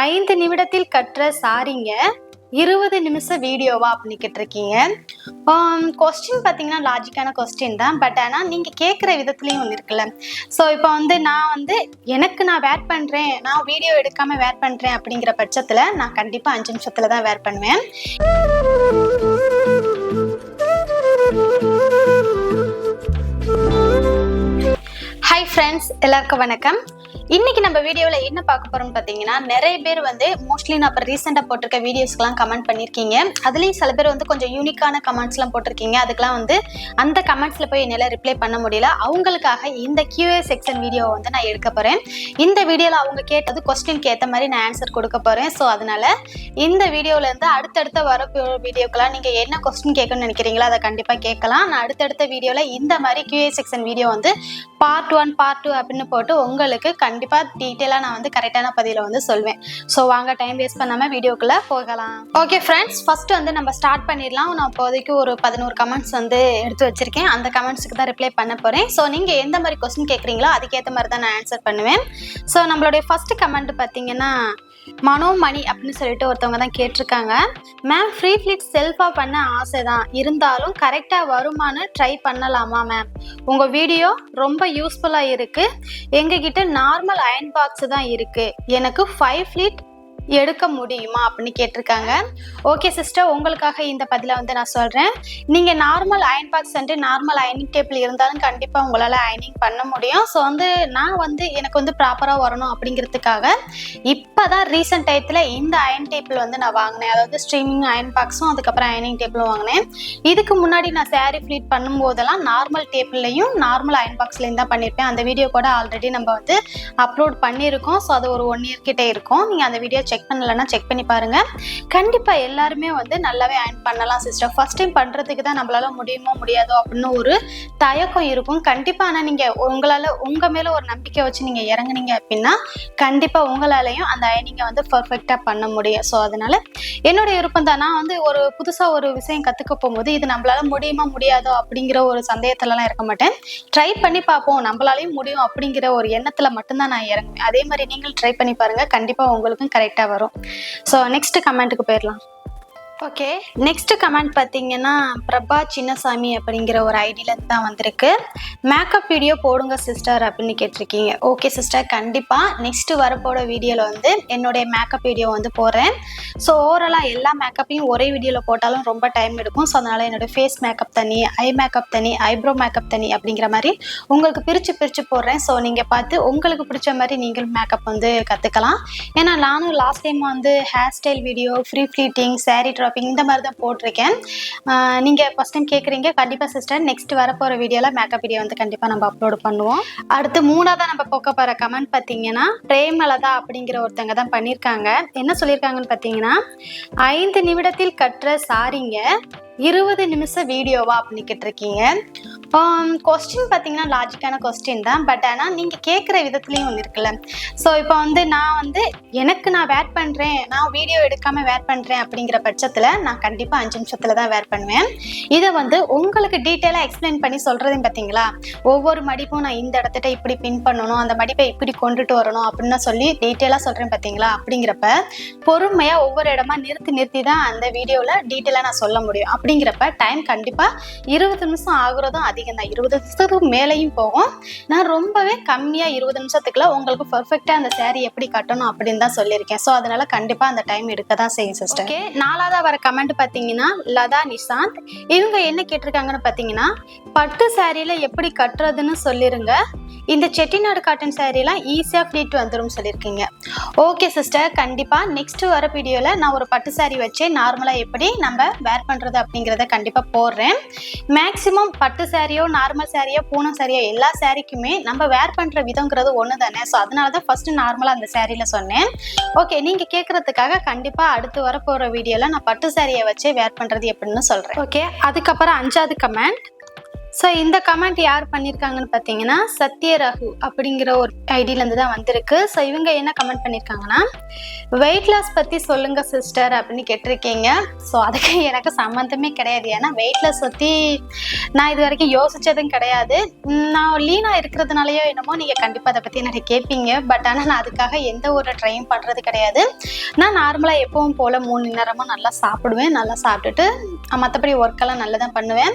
5 நிமிடத்தில் கற்ற சாரிங்க 20 நிமிஷம் வீடியோவா அப்படின்னு கேட்டிருக்கீங்க. கொஸ்டின் பார்த்தீங்கன்னா லாஜிக்கான கொஸ்டின் தான். பட் ஆனால் நீங்கள் கேட்குற விதத்துலேயும் ஒன்று இருக்குல்ல. ஸோ இப்போ நான் எனக்கு வேர் பண்ணுறேன், நான் வீடியோ எடுக்காமல் வேர் பண்ணுறேன் அப்படிங்கிற பட்சத்தில் நான் கண்டிப்பாக 5 நிமிஷத்தில் தான் வேர் பண்ணுவேன். ஹாய் ஃப்ரெண்ட்ஸ், எல்லாருக்கும் வணக்கம். இன்னைக்கு நம்ம வீடியோவில் என்ன பார்க்க போறோம்னு பார்த்தீங்கன்னா, நிறைய பேர் மோஸ்ட்லி நான் இப்போ ரீசெண்டாக போட்டிருக்க வீடியோஸ்க்கெலாம் கமெண்ட் பண்ணியிருக்கீங்க. அதுலேயும் சில பேர் கொஞ்சம் யூனிக்கான கமெண்ட்ஸ்லாம் போட்டிருக்கீங்க. அதுக்கெலாம் அந்த கமெண்ட்ஸில் போய் என்னால் ரிப்ளை பண்ண முடியல. அவங்களுக்காக இந்த QA செக்ஷன் வீடியோ நான் எடுக்க போகிறேன். இந்த வீடியோவில் அவங்க கேட்டது கொஸ்டினுக்கு ஏற்ற மாதிரி நான் ஆன்சர் கொடுக்க போகிறேன். ஸோ அதனால் இந்த வீடியோவிலேருந்து அடுத்தடுத்த வர வீடியோக்கெல்லாம் நீங்கள் என்ன கொஸ்டின் கேட்கணும்னு நினைக்கிறீங்களோ அதை கண்டிப்பாக கேட்கலாம். நான் அடுத்தடுத்த வீடியோவில் இந்த மாதிரி QA section video part 1 part 2 அப்படின்னு போட்டு உங்களுக்கு கண்டிப்பாக டீட்டெயிலாக நான் கரெக்டான பதில சொல்வேன். ஸோ வாங்க டைம் வேஸ்ட் பண்ணாமல் வீடியோக்குள்ளே போகலாம். ஓகே ஃப்ரெண்ட்ஸ், ஃபஸ்ட்டு நம்ம ஸ்டார்ட் பண்ணிடலாம். நான் இப்போதைக்கு ஒரு 11 கமெண்ட்ஸ் எடுத்து வச்சிருக்கேன். அந்த கமெண்ட்ஸுக்கு தான் ரிப்ளை பண்ண போகிறேன். ஸோ நீங்கள் எந்த மாதிரி கொஸ்டின் கேட்குறீங்களோ அதுக்கேற்ற மாதிரி தான் நான் ஆன்சர் பண்ணுவேன். ஸோ நம்மளுடைய ஃபஸ்ட்டு கமெண்ட் பார்த்தீங்கன்னா, மனோமணி அப்படின்னு சொல்லிட்டு ஒருத்தவங்க தான் கேட்டிருக்காங்க. மேம், ஃப்ரீ ஃபிளிட் செல்ஃபாக பண்ண ஆசை தான், இருந்தாலும் கரெக்டாக வருமானு ட்ரை பண்ணலாமா மேம்? உங்கள் வீடியோ ரொம்ப யூஸ்ஃபுல்லாக இருக்குது. எங்ககிட்ட நார்மல் அயன் பாக்ஸ் தான் இருக்குது, எனக்கு 5 ஃபிளிட் எடுக்க முடியுமா அப்படின்னு கேட்டிருக்காங்க. ஓகே சிஸ்டர், உங்களுக்காக இந்த பதிலை நான் சொல்கிறேன். நீங்கள் நார்மல் அயன் பாக்ஸ் நார்மல் அயனிங் டேபிள் இருந்தாலும் கண்டிப்பாக உங்களால் அயனிங் பண்ண முடியும். ஸோ நான் எனக்கு ப்ராப்பராக வரணும் அப்படிங்கிறதுக்காக இப்போ தான் ரீசெண்ட் டயத்தில் இந்த அயன் டேபிள் நான் வாங்கினேன். அதாவது ஸ்ட்ரீமிங் அயன் பாக்ஸும் அதுக்கப்புறம் அயனிங் டேபிளும் வாங்கினேன். இதுக்கு முன்னாடி நான் சாரீ ஃபிளிட் பண்ணும்போதெல்லாம் நார்மல் டேபிள்லையும் நார்மல் அயன் பாக்ஸ்லையும் தான் பண்ணியிருப்பேன். அந்த வீடியோ கூட ஆல்ரெடி நம்ம அப்லோட் பண்ணியிருக்கோம். ஸோ அது ஒரு 1 இயர் கிட்டே இருக்கும். நீங்கள் அந்த வீடியோ செக் பண்ணலன்னா செக் பண்ணி பாருங்க. கண்டிப்பா எல்லாருமே நல்லாவே அயர்ன் பண்ணலாம் சிஸ்டர். ஃபர்ஸ்ட் டைம் பண்றதுக்கு தான் நம்மளால முடியுமோ முடியாதோ அப்படின்னு ஒரு தயக்கம் இருக்கும் கண்டிப்பா. ஆனா நீங்க உங்க மேல ஒரு நம்பிக்கை வச்சு நீங்க இறங்குனீங்க அப்படின்னா கண்டிப்பா உங்களாலையும் அந்த அயர்னிங்கை பர்ஃபெக்டா பண்ண முடியும். ஸோ அதனால என்னோட விருப்பம் தான். நான் ஒரு புதுசா ஒரு விஷயம் கத்துக்க போகும்போது இது நம்மளால முடியுமா முடியாதோ அப்படிங்கிற ஒரு சந்தேகத்துலலாம் இருக்க மாட்டேன். ட்ரை பண்ணி பார்ப்போம், நம்மளாலையும் முடியும் அப்படிங்கிற ஒரு எண்ணத்துல மட்டும்தான் நான் இறங்குவேன். அதே மாதிரி நீங்களும் ட்ரை பண்ணி பாருங்க, கண்டிப்பா உங்களுக்கும் கரெக்டா வரும். ஸோ நெக்ஸ்ட் கமெண்ட்டுக்கு போயிடலாம். ஓகே, நெக்ஸ்ட் கமெண்ட் பார்த்தீங்கன்னா, பிரபா சின்னசாமி அப்படிங்கிற ஒரு ஐடியில தான் வந்திருக்கு. மேக்கப் வீடியோ போடுங்க சிஸ்டர் அப்படின்னு கேட்டிருக்கீங்க. ஓகே சிஸ்டர், கண்டிப்பாக நெக்ஸ்ட் வரப்போட வீடியோவில் என்னுடைய மேக்கப் வீடியோ போடுறேன். ஸோ ஓவராலாக எல்லா மேக்கப்பையும் ஒரே வீடியோவில் போட்டாலும் ரொம்ப டைம் எடுக்கும். ஸோ அதனால் என்னோடய ஃபேஸ் மேக்கப் தனி, ஐ மேக்கப் தனி, ஐப்ரோ மேக்கப் தனி அப்படிங்கிற மாதிரி உங்களுக்கு பிரித்து போடுறேன். ஸோ நீங்கள் பார்த்து உங்களுக்கு பிடிச்ச மாதிரி நீங்கள் மேக்கப் கற்றுக்கலாம். ஏன்னா நானும் last time hair style video, free pleating, sari draping இந்த மாதிரி தான் போட்டிருக்கேன். நீங்கள் ஃபஸ்ட் டைம் கேட்குறீங்க, கண்டிப்பாக சிஸ்டர் நெக்ஸ்ட் வரப்போகிற வீடியோவில் மேக்கப் வீடியோ கண்டிப்பாக நம்ம அப்லோட் பண்ணுவோம். அடுத்து 3ஆவதாக நம்ம பார்க்க போகிற கமெண்ட் பார்த்தீங்கன்னா, பிரேமலதா அப்படிங்கிற ஒருத்தங்க தான் பண்ணியிருக்காங்க. என்ன சொல்லியிருக்காங்கன்னு பார்த்தீங்கன்னா, 5 நிமிடத்தில் கற்ற சாரிங்க 20 நிமிஷம் வீடியோவா அப்படின்னு கேட்டிருக்கீங்க. கொஸ்டின் பார்த்தீங்கன்னா லாஜிக்கான கொஸ்டின் தான். பட் ஆனால் நீங்கள் கேட்குற விதத்துலேயும் ஒன்று இருக்குல்ல. ஸோ இப்போ எனக்கு வேர் பண்ணுறேன், நான் வீடியோ எடுக்காமல் வேர் பண்ணுறேன் அப்படிங்கிற பட்சத்தில் நான் கண்டிப்பாக 5 நிமிஷத்தில் தான் வேர் பண்ணுவேன். இதை உங்களுக்கு டீட்டெயிலாக எக்ஸ்பிளைன் பண்ணி சொல்கிறதையும் பார்த்தீங்களா, ஒவ்வொரு மடிப்பும் நான் இந்த இடத்துல இப்படி பின் பண்ணணும், அந்த மடிப்பை இப்படி கொண்டுட்டு வரணும் அப்படின்னு சொல்லி டீட்டெயிலாக சொல்கிறேன் பார்த்தீங்களா. அப்படிங்கிறப்ப பொறுமையாக ஒவ்வொரு இடமா நிறுத்தி தான் அந்த வீடியோவில் டீட்டெயிலாக நான் சொல்ல முடியும். அப்படிங்கிறப்ப டைம் கண்டிப்பாக 20 நிமிஷம் ஆகுறதும் அதிகம் தான். 20 நிமிஷத்துக்கு மேலேயும் போகும். நான் ரொம்பவே கம்மியாக 20 நிமிஷத்துக்குள்ள உங்களுக்கு பர்ஃபெக்டாக அந்த சாரீ எப்படி கட்டணும் அப்படின்னு தான் சொல்லியிருக்கேன். ஸோ அதனால கண்டிப்பாக அந்த டைம் எடுக்க தான் செய்யும் சிஸ்டர். ஓகே, 4ஆவதா வர கமெண்ட் பார்த்தீங்கன்னா, லதா நிஷாந்த். இவங்க என்ன கேட்டிருக்காங்கன்னு பார்த்தீங்கன்னா, பட்டு சாரியில் எப்படி கட்டுறதுன்னு சொல்லிருங்க, இந்த செட்டிநாடு காட்டன் சாரீலாம் ஈஸியாக ஃபிளிட் வந்துடும் சொல்லியிருக்கீங்க. ஓகே சிஸ்டர், கண்டிப்பாக நெக்ஸ்ட் வர வீடியோவில் நான் ஒரு பட்டு சாரீ வச்சு நார்மலாக எப்படி நம்ம வேர் பண்ணுறது அப்படிங்கிறத கண்டிப்பாக போடுறேன். மேக்ஸிமம் பட்டு சாரியோ நார்மல் சாரியோ பூனம் சாரியோ எல்லா சாரிக்குமே நம்ம வேர் பண்ணுற விதங்கிறது ஒன்று தானே. ஸோ அதனால தான் ஃபஸ்ட்டு நார்மலாக அந்த சாரியில் சொன்னேன். ஓகே, நீங்கள் கேட்குறதுக்காக கண்டிப்பாக அடுத்து வரப்போகிற வீடியோவில் நான் பட்டு சாரியை வச்சு வேர் பண்ணுறது எப்படின்னு சொல்கிறேன். ஓகே, அதுக்கப்புறம் 5ஆவது கமெண்ட், ஸோ இந்த கமெண்ட் யார் பண்ணியிருக்காங்கன்னு பார்த்தீங்கன்னா சத்யராகு அப்படிங்கிற ஒரு ஐடியிலேருந்து தான் வந்திருக்கு. ஸோ இவங்க என்ன கமெண்ட் பண்ணியிருக்காங்கன்னா, வெயிட் லாஸ் பற்றி சொல்லுங்க சிஸ்டர் அப்படின்னு கேட்டிருக்கீங்க. ஸோ அதுக்கு எனக்கு சம்மந்தமே கிடையாது. ஏன்னா வெயிட் லாஸ் பற்றி நான் இது வரைக்கும் யோசித்ததும் கிடையாது. நான் லீனாக இருக்கிறதுனாலையோ என்னமோ நீங்கள் கண்டிப்பாக அதை பற்றி என்னை கேட்பீங்க. பட் ஆனால் நான் அதுக்காக எந்த ஒரு ட்ரையும் பண்ணுறது கிடையாது. நான் நார்மலாக எப்பவும் போல் 3 நேரமும் நல்லா சாப்பிடுவேன். நல்லா சாப்பிட்டுட்டு மற்றபடி ஒர்க்கெல்லாம் நல்லா தான் பண்ணுவேன்.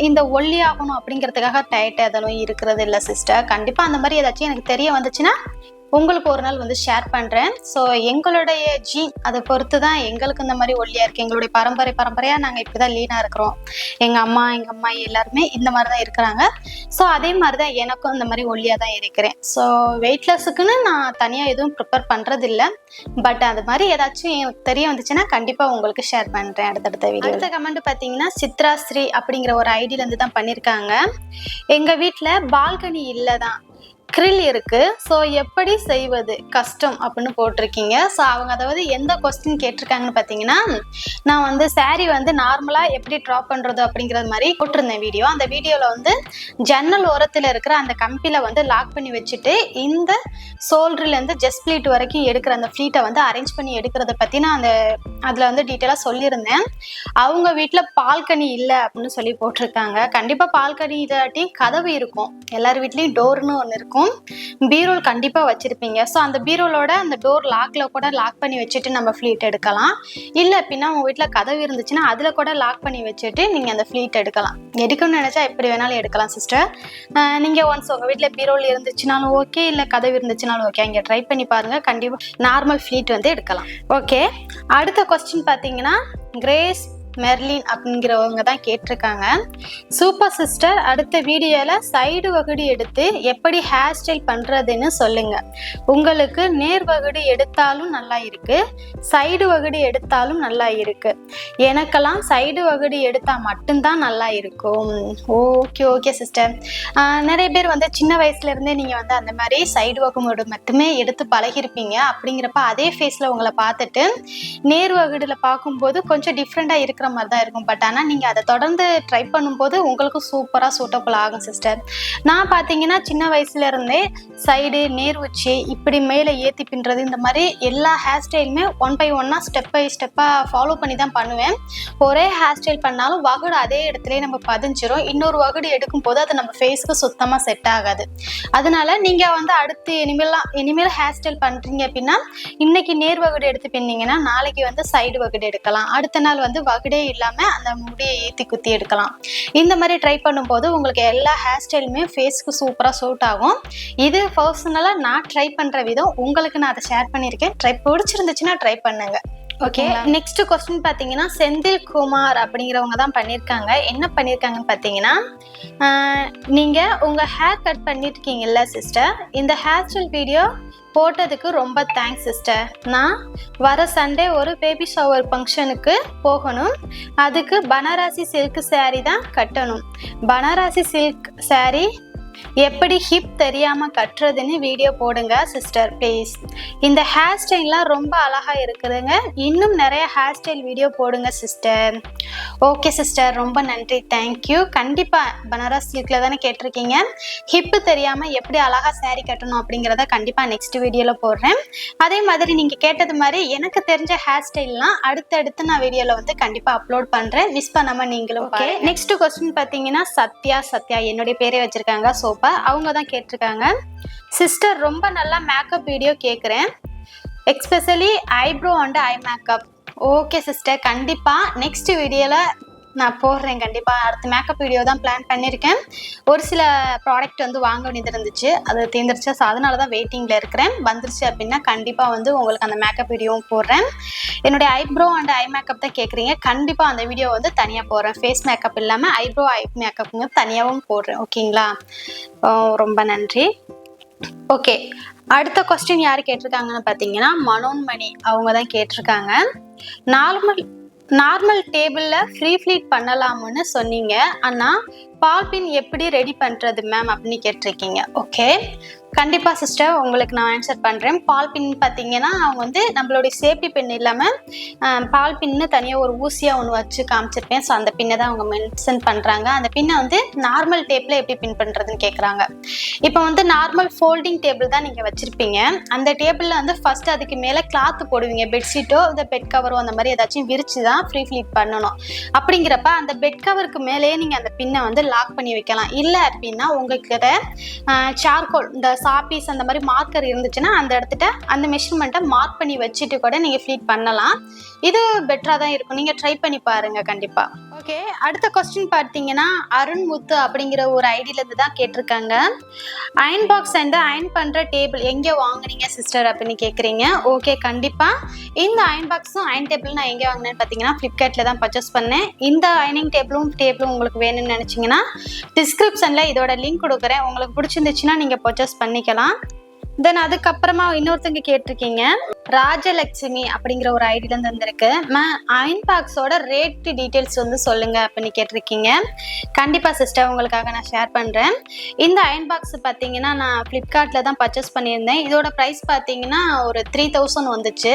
இந்த ஒல்லி ஆகணும் அப்படிங்கிறதுக்காக டயட் எதனும் இருக்கிறது இல்லை சிஸ்டர். கண்டிப்பாக அந்த மாதிரி ஏதாச்சும் எனக்கு தெரிய வந்துச்சுன்னா உங்களுக்கு ஒரு நாள் வந்து ஷேர் பண்ணுறேன். ஸோ எங்களுடைய ஜீன் அதை பொறுத்து தான் எங்களுக்கு இந்த மாதிரி ஒல்லியாக இருக்குது. எங்களுடைய பரம்பரையாக நாங்கள் இப்படி தான் லீனாக இருக்கிறோம். எங்கள் அம்மா எல்லாருமே இந்த மாதிரி தான் இருக்கிறாங்க. ஸோ அதே மாதிரி தான் எனக்கும் இந்த மாதிரி ஒல்லியாக தான் இருக்கிறேன். ஸோ வெயிட் லாஸுக்குன்னு நான் தனியாக எதுவும் ப்ரிப்பேர் பண்ணுறதில்ல. பட் அது மாதிரி ஏதாச்சும் எனக்கு தெரிய வந்துச்சுன்னா கண்டிப்பாக உங்களுக்கு ஷேர் பண்ணுறேன் அடுத்தடுத்த வீடியோ. அடுத்த கமெண்ட் பார்த்தீங்கன்னா சித்ராஸ்ரீ அப்படிங்கிற ஒரு ஐடியிலேருந்து தான் பண்ணியிருக்காங்க. எங்கள் வீட்டில் பால்கனி இல்லை தான், கிரில் இருக்கு. ஸோ எப்படி செய்வது கஷ்டம் அப்படின்னு போட்டிருக்கீங்க. ஸோ அவங்க அதாவது எந்த கொஸ்டின் கேட்டிருக்காங்கன்னு பார்த்தீங்கன்னா, நான் வந்து சாரீ வந்து நார்மலாக எப்படி ட்ராப் பண்ணுறது அப்படிங்கிறது மாதிரி போட்டிருந்தேன் வீடியோ. அந்த வீடியோவில் வந்து ஜன்னல் ஓரத்தில் இருக்கிற அந்த கம்பியில் வந்து லாக் பண்ணி வச்சுட்டு இந்த ஷோல்டர்லேருந்து ஜஸ்ட் ஃப்ளீட் வரைக்கும் எடுக்கிற அந்த ஃப்ளீட்டை வந்து அரேஞ்ச் பண்ணி எடுக்கிறத பற்றி நான் அதில் வந்து டீட்டெயிலாக சொல்லியிருந்தேன். அவங்க வீட்டில் பால்கனி இல்லை அப்படின்னு சொல்லி போட்டிருக்காங்க. கண்டிப்பாக பால்கனி இதாட்டி கதவு இருக்கும். எல்லார் வீட்லேயும் டோர்னு ஒன்று இருக்கும். பீரோல் கண்டிப்பா வச்சிருப்பீங்க. ஸோ அந்த பீரோலோட அந்த டோர் லாக்ல கூட லாக் பண்ணி வச்சுட்டு நம்ம ஃப்ளீட் எடுக்கலாம். இல்ல அப்படின்னா உங்க வீட்டுல கதவு இருந்துச்சுன்னா அதுல கூட லாக் பண்ணி வச்சுட்டு நீங்க அந்த ஃப்ளீட் எடுக்கலாம். எடுக்கணும்னு நினைச்சா எப்படி வேணாலும் எடுக்கலாம் சிஸ்டர். நீங்க ஒன்ஸ் உங்க வீட்டுல பீரோல் இருந்துச்சுனாலும் ஓகே, இல்ல கதவு இருந்துச்சுனாலும் ஓகே, அங்கே ட்ரை பண்ணி பாருங்க. கண்டிப்பா நார்மல் ஃப்ளீட் வந்து எடுக்கலாம். ஓகே, அடுத்த கொஸ்டின் பாத்தீங்கன்னா கிரேஸ் மெர்லின் அப்படிங்கிறவங்க தான் கேட்டிருக்காங்க. சூப்பர் சிஸ்டர், அடுத்த வீடியோவில் சைடு வகுடு எடுத்து எப்படி ஹேர் ஸ்டைல் பண்ணுறதுன்னு சொல்லுங்க. உங்களுக்கு நேர் வகுடு எடுத்தாலும் நல்லா இருக்கு, சைடு வகுடு எடுத்தாலும் நல்லா இருக்கு. எனக்கெல்லாம் சைடு வகுடு எடுத்தால் மட்டும்தான் நல்லா இருக்கும். Okay sister. நிறைய பேர் வந்து சின்ன வயசுலேருந்தே நீங்கள் வந்து அந்த மாதிரி சைடு வகுடு மட்டுமே எடுத்து பழகிருப்பீங்க. அப்படிங்கிறப்ப அதே ஃபேஸில் உங்களை பார்த்துட்டு நேர் வகுடில் பார்க்கும்போது கொஞ்சம் டிஃப்ரெண்ட்டாக இருக்கிற மாதிரி தான் இருக்கும். பட் ஆனால் நீங்கள் அதை தொடர்ந்து ட்ரை பண்ணும்போது உங்களுக்கு சூப்பராக சூட்டபுள் ஆகும் சிஸ்டர். நான் பார்த்தீங்கன்னா சின்ன வயசுல இருந்தே சைடு, நேர் உச்சி, இப்படி மேலே ஏற்றி பின்னுறது, இந்த மாதிரி எல்லா ஹேர் ஸ்டைலுமே 1 by 1 ஸ்டெப் பை ஸ்டெப்பாக ஃபாலோ பண்ணி தான் பண்ணுவேன். ஒரே ஹேர் ஸ்டைல் பண்ணாலும் வகுடு அதே இடத்துல நம்ம பதிஞ்சிரும். இன்னொரு வகுடு எடுக்கும் போது அது நம்ம ஃபேஸ்க்கு சுத்தமாக செட் ஆகாது. அதனால நீங்கள் வந்து அடுத்து இனிமேல் ஹேர் ஸ்டைல் பண்ணுறீங்க அப்படின்னா இன்னைக்கு நேர் வகுடு எடுத்து பின்னீங்கன்னா நாளைக்கு வந்து சைடு வகுடு எடுக்கலாம். அடுத்த நாள் வந்து வகுடே இல்லாம அந்த முடியை ஏத்தி குத்தி எடுக்கலாம். இந்த மாதிரி ட்ரை பண்ணும்போது உங்களுக்கு எல்லா ஹேர் ஸ்டைலுமே ஃபேஸ்க்கு சூப்பரா சூட் ஆகும். இது பர்சனலா நான் ட்ரை பண்ற விதம், உங்களுக்கு நான் அதை ஷேர் பண்ணியிருக்கேன். ட்ரை பிடிச்சிருந்துச்சுன்னா ட்ரை பண்ணுங்க. ஓகே, நெக்ஸ்ட் கொஸ்டின் பார்த்தீங்கன்னா செந்தில் குமார் அப்படிங்கிறவங்க தான் பண்ணியிருக்காங்க. என்ன பண்ணியிருக்காங்கன்னு பார்த்தீங்கன்னா, நீங்கள் உங்கள் ஹேர் கட் பண்ணியிருக்கீங்கல்ல சிஸ்டர், இந்த ஹேர் ஸ்டைல் வீடியோ போட்டதுக்கு ரொம்ப தேங்க்ஸ் சிஸ்டர். நான் வர சண்டே ஒரு பேபி ஷவர் ஃபங்க்ஷனுக்கு போகணும். அதுக்கு பனாரசி சில்க் சாரீ தான் கட்டணும். பனாரசி சில்க் சாரீ எப்படி ஹிப் தெரியாமல் கட்டுறதுன்னு வீடியோ போடுங்க சிஸ்டர் ப்ளீஸ். இந்த ஹேர் ஸ்டைல்லாம் ரொம்ப அழகாக இருக்குதுங்க. இன்னும் நிறைய ஹேர் ஸ்டைல் வீடியோ போடுங்க சிஸ்டர். ஓகே சிஸ்டர், ரொம்ப நன்றி, தேங்க்யூ. கண்டிப்பாக பனாரஸ் சில்கில் தானே கேட்டிருக்கீங்க. ஹிப்பு தெரியாமல் எப்படி அழகாக சாரீ கட்டணும் அப்படிங்கிறத கண்டிப்பாக நெக்ஸ்ட் வீடியோவில் போடுறேன். அதே மாதிரி நீங்கள் கேட்டது மாதிரி எனக்கு தெரிஞ்ச ஹேர் ஸ்டைல்லாம் அடுத்தடுத்து நான் வீடியோவில் வந்து கண்டிப்பாக அப்லோட் பண்ணுறேன். மிஸ் பண்ணாமல் நீங்களும். ஓகே, நெக்ஸ்ட் கொஸ்டின் பார்த்தீங்கன்னா சத்யா என்னுடைய பேரே வச்சுருக்காங்க சோப்பா. அவங்க தான் கேட்டிருக்காங்க, சிஸ்டர் ரொம்ப நல்லா மேக்கப் வீடியோ கேட்குறேன், especially eyebrow and eye makeup. Okay sister, கண்டிப்பாக நெக்ஸ்ட் வீடியோவில் நான் போடுறேன். கண்டிப்பாக அடுத்த மேக்கப் வீடியோ தான் பிளான் பண்ணியிருக்கேன். ஒரு சில ப்ராடக்ட் வந்து வாங்க வேண்டியது இருந்துச்சு, அது தீர்ந்துருச்சு. ஸோ அதனால தான் வெயிட்டிங்கில் இருக்கிறேன். வந்துருச்சு அப்படின்னா கண்டிப்பாக வந்து உங்களுக்கு அந்த மேக்கப் வீடியோவும் போடுறேன். என்னுடைய ஐப்ரோ அண்ட் ஐ மேக்கப் தான் கேட்குறீங்க, கண்டிப்பாக அந்த வீடியோ வந்து தனியாக போடுறேன். ஃபேஸ் மேக்கப் இல்லாமல் ஐப்ரோ ஐ மேக்கப்புங்க தனியாகவும் போடுறேன். ஓகேங்களா, ரொம்ப நன்றி. ஓகே, அடுத்த கொஸ்டின் யார் கேட்டிருக்காங்கன்னு பார்த்தீங்கன்னா மனோன்மணி அவங்க தான் கேட்டிருக்காங்க. நார்மல் டேபிளில் ஃப்ரீ ஃப்ளீட் பண்ணலாம்னு சொன்னீங்க, ஆனால் பால் பின் எப்படி ரெடி பண்ணுறது மேம் அப்படின்னு கேட்டிருக்கீங்க. ஓகே, கண்டிப்பாக சிஸ்டர் உங்களுக்கு நான் ஆன்சர் பண்ணுறேன். பால் பின் பார்த்தீங்கன்னா அவங்க வந்து நம்மளுடைய சேஃப்டி பின் இல்லாமல் பால் பின்னு தனியாக ஒரு ஊசியாக ஒன்று வச்சு காமிச்சிருப்பேன். ஸோ அந்த பின்னை தான் அவங்க மென்ஷன் பண்ணுறாங்க. அந்த பின்னை வந்து நார்மல் டேப்பில் எப்படி பின் பண்ணுறதுன்னு கேட்குறாங்க. இப்போ வந்து நார்மல் ஃபோல்டிங் டேபிள் தான் நீங்கள் வச்சுருப்பீங்க. அந்த டேபிளில் வந்து ஃபஸ்ட்டு அதுக்கு மேலே கிளாத்து போடுவீங்க. பெட்ஷீட்டோ இந்த பெட் கவரோ அந்த மாதிரி ஏதாச்சும் விரிச்சு தான் ஃப்ரீ ஃப்ளீட் பண்ணணும். அப்படிங்கிறப்ப அந்த பெட் கவருக்கு மேலேயே நீங்கள் அந்த பின்னை வந்து லாக் பண்ணி வைக்கலாம். இல்லை அப்படின்னா உங்கள்கிட்ட சார்கோல் இந்த சாப்பீஸ் அந்த மாதிரி மார்க்கர் இருந்துச்சுன்னா அந்த இடத்துல அந்த மெஷர்மெண்ட்டை மார்க் பண்ணி வச்சுட்டு கூட நீங்கள் ஃப்ளீட் பண்ணலாம். இது பெட்டராக தான் இருக்கும். நீங்கள் ட்ரை பண்ணி பாருங்க கண்டிப்பாக. ஓகே, அடுத்த கொஸ்டின் பார்த்தீங்கன்னா அருண்முத்து அப்படிங்கிற ஒரு ஐடியிலேருந்து தான் கேட்டிருக்காங்க. அயன் பாக்ஸ் அண்ட் அயன் பண்ணுற டேபிள் எங்கே வாங்குனீங்க சிஸ்டர் அப்படின்னு கேட்குறீங்க. ஓகே, கண்டிப்பாக இந்த அயன் பாக்ஸும் அயன் டேபிள் நான் எங்கே வாங்கினேன்னு பார்த்தீங்கன்னா ஃப்ளிப்கார்ட்டில் தான் பர்ச்சேஸ் பண்ணேன். இந்த அயனிங் டேபிளும் உங்களுக்கு வேணும்னு நினச்சிங்கன்னா டிஸ்கிரிப்ஷனில் இதோட லிங்க் கொடுக்குறேன். உங்களுக்கு பிடிச்சிருந்துச்சுன்னா நீங்கள் பர்ச்சேஸ் பண்ணிக்கலாம். தென் அதுக்கப்புறமா இன்னொருத்தங்க கேட்டிருக்கீங்க, ராஜலட்சுமி அப்படிங்கிற ஒரு ஐடியிலேருந்து வந்திருக்கு. அயன் பாக்ஸோட ரேட் டீட்டெயில்ஸ் வந்து சொல்லுங்க அப்படின்னு கேட்டிருக்கீங்க. கண்டிப்பாக சிஸ்டர் உங்களுக்காக நான் ஷேர் பண்ணுறேன். இந்த அயன் பாக்ஸ் பார்த்தீங்கன்னா நான் ஃப்ளிப்கார்ட்டில் தான் பர்ச்சேஸ் பண்ணியிருந்தேன். இதோட ப்ரைஸ் பார்த்தீங்கன்னா ஒரு 3000 வந்துச்சு.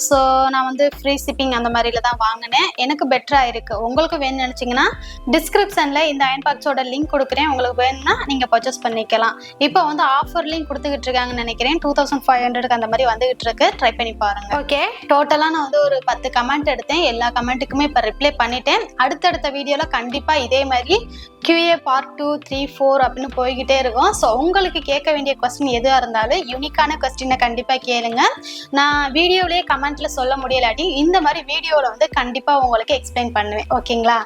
ஸோ நான் வந்து ஃப்ரீ ஷிப்பிங் அந்த மாதிரில தான் வாங்கினேன். எனக்கு பெட்டராக இருக்குது. உங்களுக்கு வேணும்னு நினச்சிங்கன்னா டிஸ்கிரிப்ஷனில் இந்த அயன் பாக்ஸோட லிங்க் கொடுக்குறேன். உங்களுக்கு வேணும்னா நீங்கள் பர்ச்சேஸ் பண்ணிக்கலாம். இப்போ வந்து ஆஃபர்லையும் கொடுத்துக்கிட்டு இருக்காங்கன்னு நினைக்கிறேன். 2500 அந்த மாதிரி வந்துகிட்டு இருக்கு. ட்ரை பண்ணி பாருங்க. ஓகே, டோட்டலாக நான் வந்து ஒரு 10 கமெண்ட் எடுத்தேன். எல்லா கமெண்ட்டுக்குமே இப்போ ரிப்ளை பண்ணிட்டேன். அடுத்தடுத்த வீடியோவில் கண்டிப்பாக இதே மாதிரி QA பார்ட் 2, 3, 4 அப்படின்னு போய்கிட்டே இருக்கும். ஸோ உங்களுக்கு கேட்க வேண்டிய கொஸ்டின் எதுவாக இருந்தாலும் யூனிக்கான கொஸ்டினை கண்டிப்பாக கேளுங்க. நான் வீடியோலேயே கமெண்ட்ல சொல்ல முடியலாட்டி இந்த மாதிரி வீடியோவில் வந்து கண்டிப்பாக உங்களுக்கு எக்ஸ்பிளைன் பண்ணுவேன். ஓகேங்களா?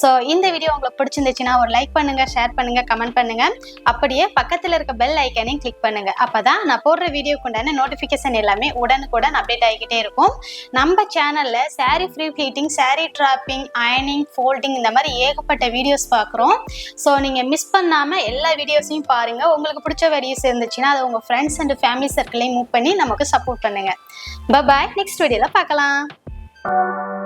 ஸோ இந்த வீடியோ உங்களுக்கு பிடிச்சிருந்துச்சுன்னா ஒரு லைக் பண்ணுங்க, ஷேர் பண்ணுங்க, கமெண்ட் பண்ணுங்க. அப்படியே பக்கத்தில் இருக்க பெல் ஐக்கானையும் கிளிக் பண்ணுங்க. அப்பதான் நான் போடுற வீடியோக்கு உண்டான நோட்டிஃபிகேஷன் எல்லாமே உடனுக்குடன் அப்டேட் ஆகிக்கிட்டே இருக்கும். நம்ம சேனல்ல sari pre pleating, sari draping, அயனிங், ஃபோல்டிங் இந்த மாதிரி ஏகப்பட்ட வீடியோஸ் பார்க்குறோம். ஸோ நீங்கள் மிஸ் பண்ணாமல் எல்லா வீடியோஸையும் பாருங்கள். உங்களுக்கு பிடிச்ச வீடியோஸ் இருந்துச்சுன்னா அதை உங்கள் ஃப்ரெண்ட்ஸ் அண்ட் ஃபேமிலி சர்க்கிளையும் மூவ் பண்ணி நமக்கு சப்போர்ட் பண்ணுங்கள். பாய், நெக்ஸ்ட் வீடியோவில் பார்க்கலாம்.